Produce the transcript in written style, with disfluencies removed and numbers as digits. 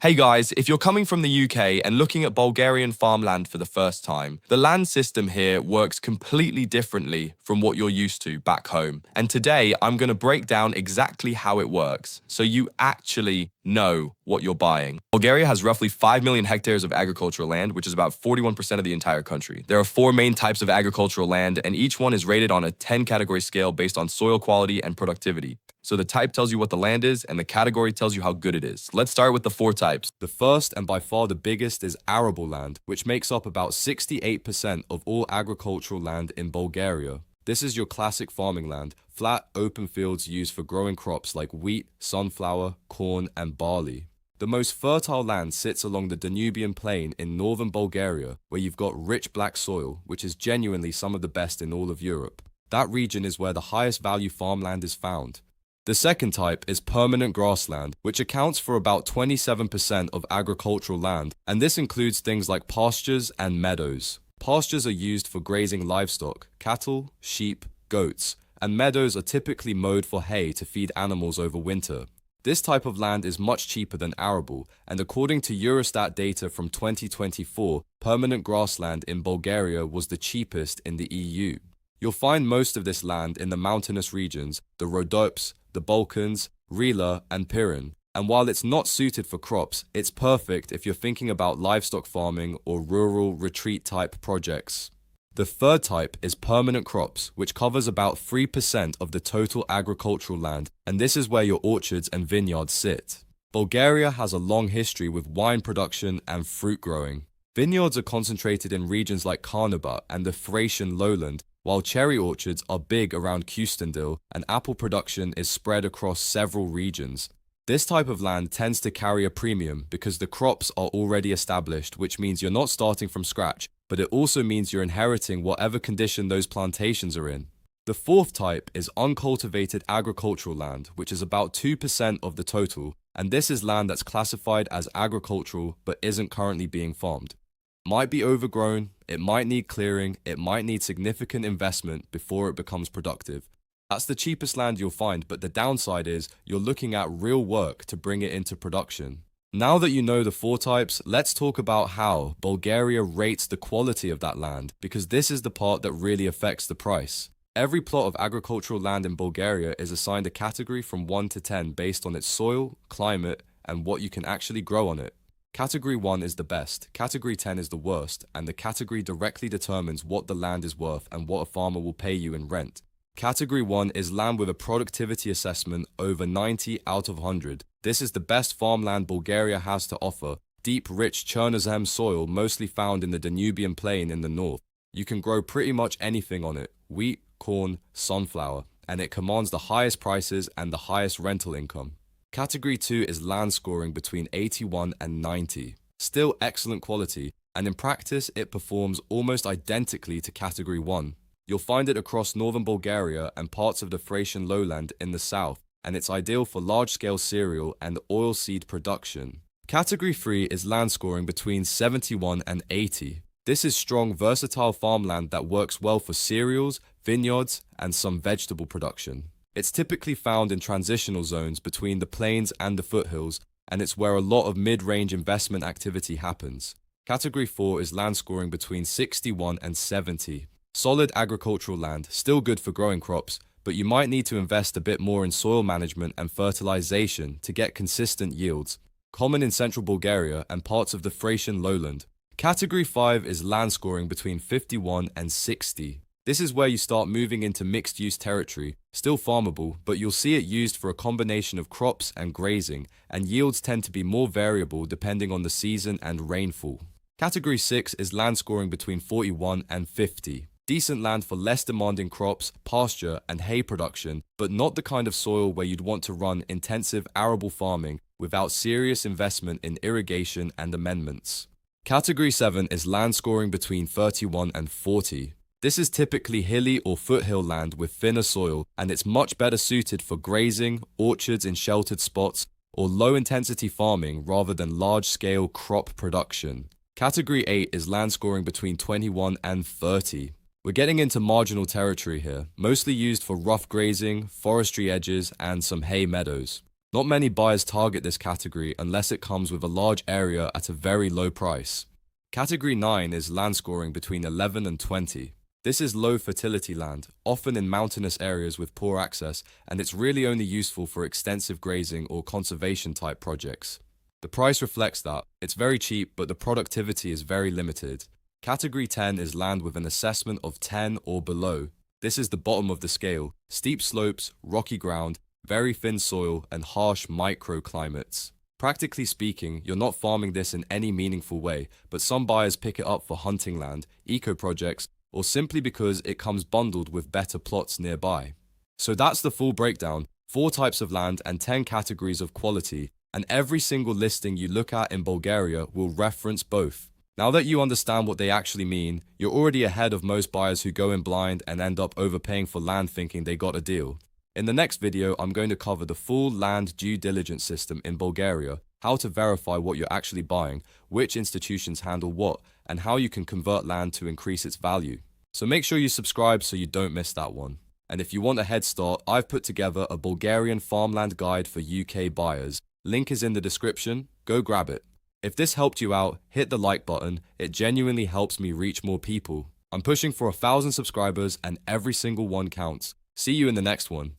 Hey guys, if you're coming from the UK and looking at Bulgarian farmland for the first time, the land system here works completely differently from what you're used to back home. And today I'm going to break down exactly how it works, so you actually know what you're buying. Bulgaria has roughly 5 million hectares of agricultural land, which is about 41% of the entire country. There are 4 main types of agricultural land, and each one is rated on a 10-category scale based on soil quality and productivity. So the type tells you what the land is, and the category tells you how good it is. Let's start with the 4 types. The first and by far the biggest is arable land, which makes up about 68% of all agricultural land in Bulgaria. This is your classic farming land, flat, open fields used for growing crops like wheat, sunflower, corn, and barley. The most fertile land sits along the Danubian plain in northern Bulgaria, where you've got rich black soil, which is genuinely some of the best in all of Europe. That region is where the highest value farmland is found. The second type is permanent grassland, which accounts for about 27% of agricultural land, and this includes things like pastures and meadows. Pastures are used for grazing livestock, cattle, sheep, goats, and meadows are typically mowed for hay to feed animals over winter. This type of land is much cheaper than arable, and according to Eurostat data from 2024, permanent grassland in Bulgaria was the cheapest in the EU. You'll find most of this land in the mountainous regions, the Rhodopes, the Balkans, Rila, and Pirin. And while it's not suited for crops, it's perfect if you're thinking about livestock farming or rural retreat type projects. The third type is permanent crops, which covers about 3% of the total agricultural land, and this is where your orchards and vineyards sit. Bulgaria has a long history with wine production and fruit growing. Vineyards are concentrated in regions like Karnobat and the Thracian lowland, while cherry orchards are big around Kustendil and apple production is spread across several regions. This type of land tends to carry a premium because the crops are already established, which means you're not starting from scratch, but it also means you're inheriting whatever condition those plantations are in. The fourth type is uncultivated agricultural land, which is about 2% of the total, and this is land that's classified as agricultural but isn't currently being farmed. Might be overgrown, it might need clearing, it might need significant investment before it becomes productive. That's the cheapest land you'll find, but the downside is you're looking at real work to bring it into production. Now that you know the 4 types, let's talk about how Bulgaria rates the quality of that land, because this is the part that really affects the price. Every plot of agricultural land in Bulgaria is assigned a category from 1 to 10 based on its soil, climate, and what you can actually grow on it. Category 1 is the best, Category 10 is the worst, and the category directly determines what the land is worth and what a farmer will pay you in rent. Category 1 is land with a productivity assessment over 90 out of 100. This is the best farmland Bulgaria has to offer, deep, rich Chernozem soil mostly found in the Danubian plain in the north. You can grow pretty much anything on it, wheat, corn, sunflower, and it commands the highest prices and the highest rental income. Category 2 is land scoring between 81 and 90. Still excellent quality, and in practice it performs almost identically to Category 1. You'll find it across northern Bulgaria and parts of the Thracian lowland in the south, and it's ideal for large-scale cereal and oilseed production. Category 3 is land scoring between 71 and 80. This is strong, versatile farmland that works well for cereals, vineyards, and some vegetable production. It's typically found in transitional zones between the plains and the foothills, and it's where a lot of mid-range investment activity happens. Category 4 is land scoring between 61 and 70. Solid agricultural land, still good for growing crops, but you might need to invest a bit more in soil management and fertilization to get consistent yields. Common in central Bulgaria and parts of the Thracian lowland. Category 5 is land scoring between 51 and 60. This is where you start moving into mixed-use territory, still farmable, but you'll see it used for a combination of crops and grazing, and yields tend to be more variable depending on the season and rainfall. Category 6 is land scoring between 41 and 50. Decent land for less demanding crops, pasture, and hay production, but not the kind of soil where you'd want to run intensive arable farming without serious investment in irrigation and amendments. Category 7 is land scoring between 31 and 40. This is typically hilly or foothill land with thinner soil, and it's much better suited for grazing, orchards in sheltered spots, or low-intensity farming rather than large-scale crop production. Category 8 is land scoring between 21 and 30. We're getting into marginal territory here, mostly used for rough grazing, forestry edges, and some hay meadows. Not many buyers target this category unless it comes with a large area at a very low price. Category 9 is land scoring between 11 and 20. This is low fertility land, often in mountainous areas with poor access, and it's really only useful for extensive grazing or conservation type projects. The price reflects that. It's very cheap, but the productivity is very limited. Category 10 is land with an assessment of 10 or below. This is the bottom of the scale: steep slopes, rocky ground, very thin soil, and harsh microclimates. Practically speaking, you're not farming this in any meaningful way, but some buyers pick it up for hunting land, eco projects, or simply because it comes bundled with better plots nearby. So that's the full breakdown: 4 types of land and 10 categories of quality, and every single listing you look at in Bulgaria will reference both. Now that you understand what they actually mean, you're already ahead of most buyers who go in blind and end up overpaying for land thinking they got a deal. In the next video, I'm going to cover the full land due diligence system in Bulgaria, how to verify what you're actually buying, which institutions handle what, and how you can convert land to increase its value. So make sure you subscribe so you don't miss that one. And if you want a head start, I've put together a Bulgarian farmland guide for UK buyers. Link is in the description, go grab it. If this helped you out, hit the like button, it genuinely helps me reach more people. I'm pushing for 1,000 subscribers and every single one counts. See you in the next one.